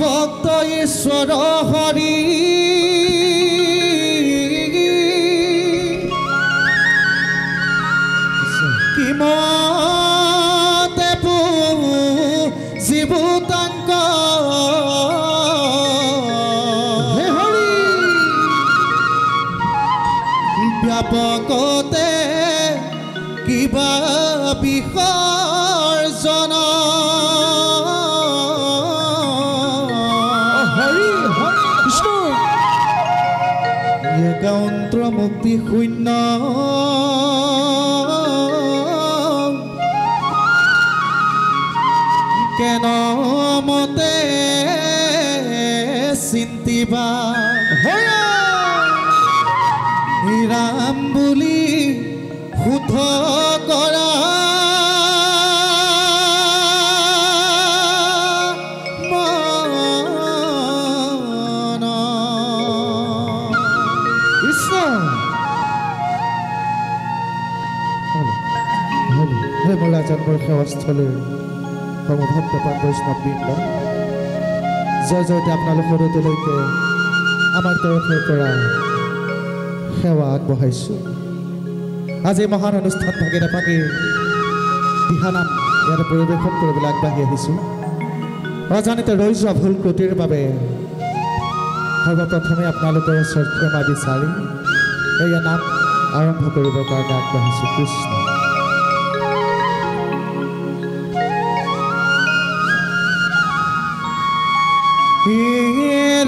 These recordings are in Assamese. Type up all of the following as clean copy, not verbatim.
ভক্ত ঈশ্বৰ হৰি কিমতে জীবুতাঙ্ক ব্যাপকতে কিবা বিসৰ্জন একান্ত মুক্তি শূন্য কেন মতে চিন্তিবা ৰাম বুলি শুদ্ধ কৰা হে মোলা জন্মৰ সেৱাস্থলীৰ সমভক্তপান বৈষ্ণৱবৃন্দ জয় জয়তে আপোনালোকৰ হৃদয়লৈকে আমাৰ তৰফৰ পৰা সেৱা আগবঢ়াইছোঁ। আজি মহান অনুষ্ঠান ভাগে নাপাকি দিহানাম ইয়াতে পৰিৱেশন কৰিবলৈ আগবাঢ়ি আহিছোঁ। অজানিতে ৰৈ যোৱা ভুল ত্ৰুটিৰ বাবে সৰ্বপ্ৰথমে আপোনালোকৰ ওচৰত ক্ষমা বিচাৰি এয়া নাম আৰম্ভ কৰিবৰ কাৰণে আগবাঢ়িছোঁ। কৃষ্ণ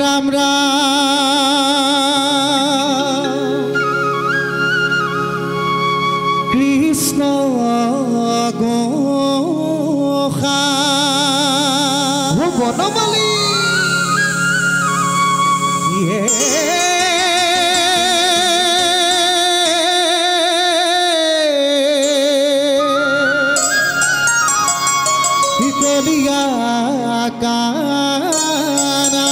ৰাম ৰাম কৃষ্ণ গোসাই বনমালী কলিয়া কানা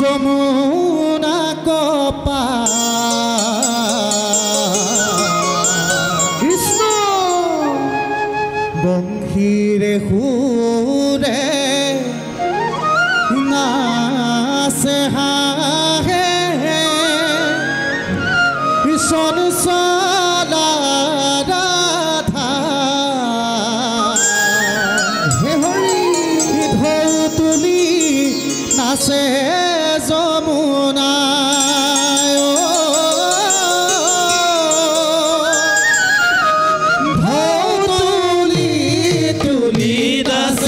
যমুনা কপা কৃষ্ণ বংশীৰে সুৰে নাচে হাঁহে চঞ্চলা ৰাধা হে হৰি ঢৌ তুলি নাচে যমুনা ঢৌ তুলি তুলি নাচে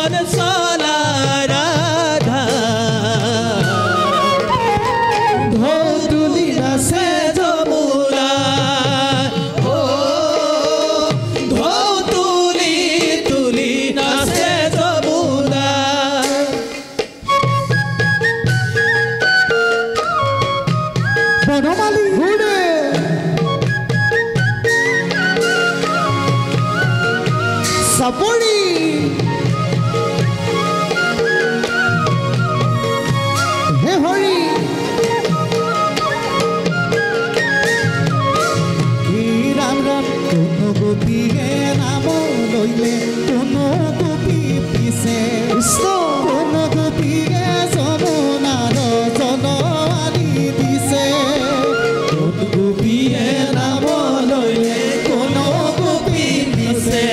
চলা রাধা ঢৌ তুলি নাচে যমুনা ও ঢৌ তুলি তুলি নাচে যমুনা বনমালী ঘুরে চাপৰি হে হৰি ৰাম ৰাম কোনো গোপীয়ে নাম লৈলে কোনো গোপী পিছে কোনো গোপীয়ে যমুনাৰ জল আনি দিছে কোন গোপীয়ে নাম লৈলে কোন গোপী দিছে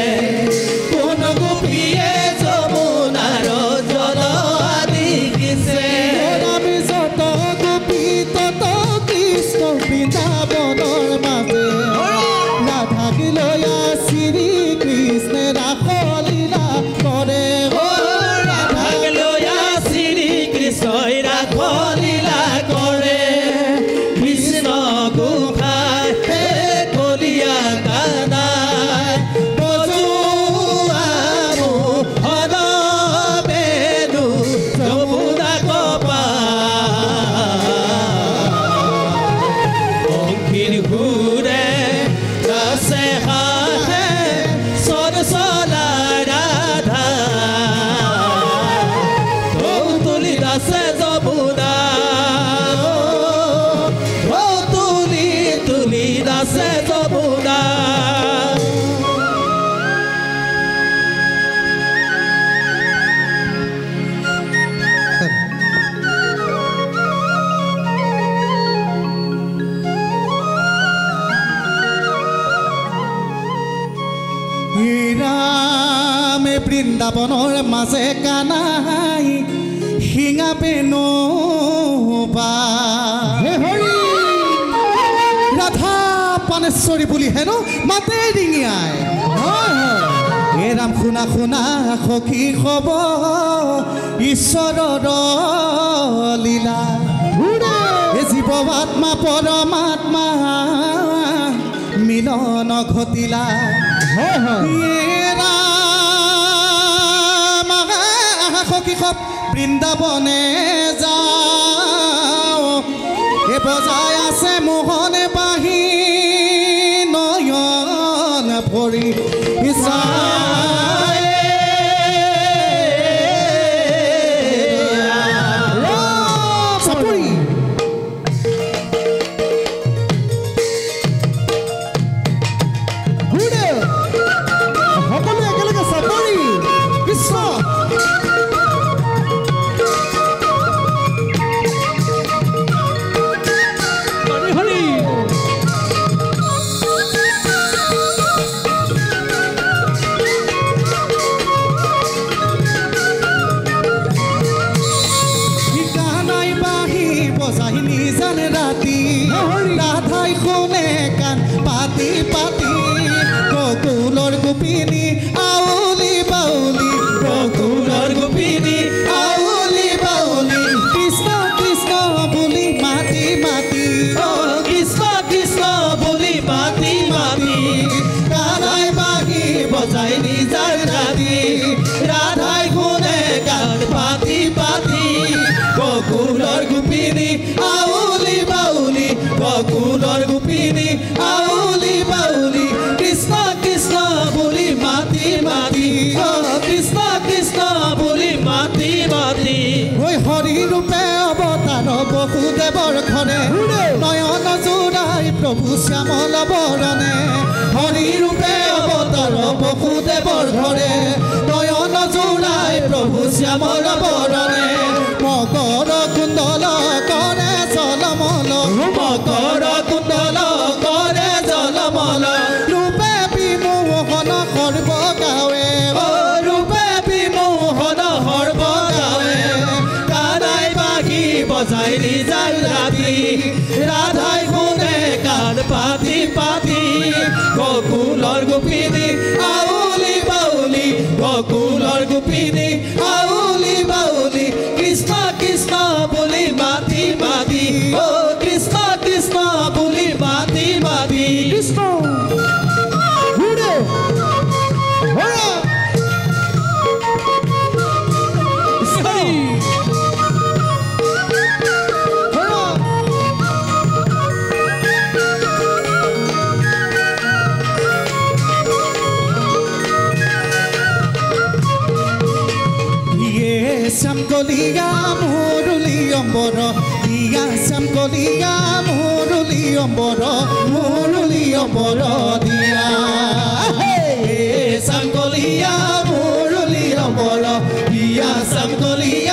কোন গোপীয়ে যমুনাৰ জল আনি দিছে আমি যত গোপী তত কৃষ্ণ বৃন্দাবনৰ মাজে ৰাধাক লৈ শ্ৰী কৃষ্ণে ৰাসলীলা কৰে ৰাধাক লৈ শ্ৰী কৃষ্ণই ৰাসলীলা কৰে কৃষ্ণ গোসাঁই হে কলীয়া কানাই বজোৱা মোহন বেণু যমুনা পংখীৰ ঘূৰে নাচে হাঁহে চৰ চলা ৰাধা ঢৌ তুলি নাচে যমুনা ঢৌ তুলি তুলি নাচে যমুনা ৰামে বৃন্দাবনৰ মাজে কানাই শিঙা বেণু হে হৰি ৰাধা পানেশ্বৰী বুলি হেনো মাতে ডিঙিয়াই হে ৰাম শুনা শুনা সখী খব ঈশ্বৰৰ লীলা হে জীৱ আত্মা পৰমাত্মা মিলন ঘটিলা সখী সব বৃন্দাবনে যাওঁ এ বজাই আছে মোহনে বাঁহী নয়ন ভৰি চাপৰি সকলোৱে একেলগে চাপৰি কৃষ্ণ ৰাধাই শুনে কান পাতি পাতি গকুলৰ গোপিনী আউলি বাউলি গকুলৰ গোপিনী আউলি বাউলি কৃষ্ণ কৃষ্ণ বুলি মাতি মাতি কৃষ্ণ কৃষ্ণ বুলি মাতি মাতি কানাই বাঁহী বজাই নিজাৰ ৰাধি ৰাধাই শুনে গান পাতি পাতি গকুলৰ গোপিনী আউলি বাউলি গকুলৰ গোপিনী আউলি বাউলি কৃষ্ণ কৃষ্ণ বুলি মাতি মাতি কৃষ্ণ কৃষ্ণ বুলি মাতি মাতি ঐ হৰি ৰূপে অৱতাৰ বসুদেৱৰ ঘৰে নয়ন জোৰাই প্ৰভু শ্যামল বৰণে হৰি ৰূপে অৱতাৰ বসুদেৱৰ ঘৰে নয়ন জোৰাই প্ৰভু শ্যামল বৰণে মকৰ কুণ্ডল কৰে জলমল মকৰ কুণ্ডল কৰে জলমল ৰূপে বিমোহন সৰ্ব গাৱে ৰূপে বিমোহন সৰ্ব গাৱে কানাই বাঁহী বজাই নিজাই ৰাধি ৰাধাই শুনে কাণ পাতি পাতি গকুলৰ গোপিনী আউলি বাউলি গকুলৰ গোপিনী পিনি আউলি বাউলি কৃষ্ণ কৃষ্ণ বুলি মাতি মাতি ও কৃষ্ণ কৃষ্ণ বুলি মাতি মাতি Krishna Samkolia muruli omboro dia samkolia muruli omboro dia hey samkolia muruli omboro dia samkolia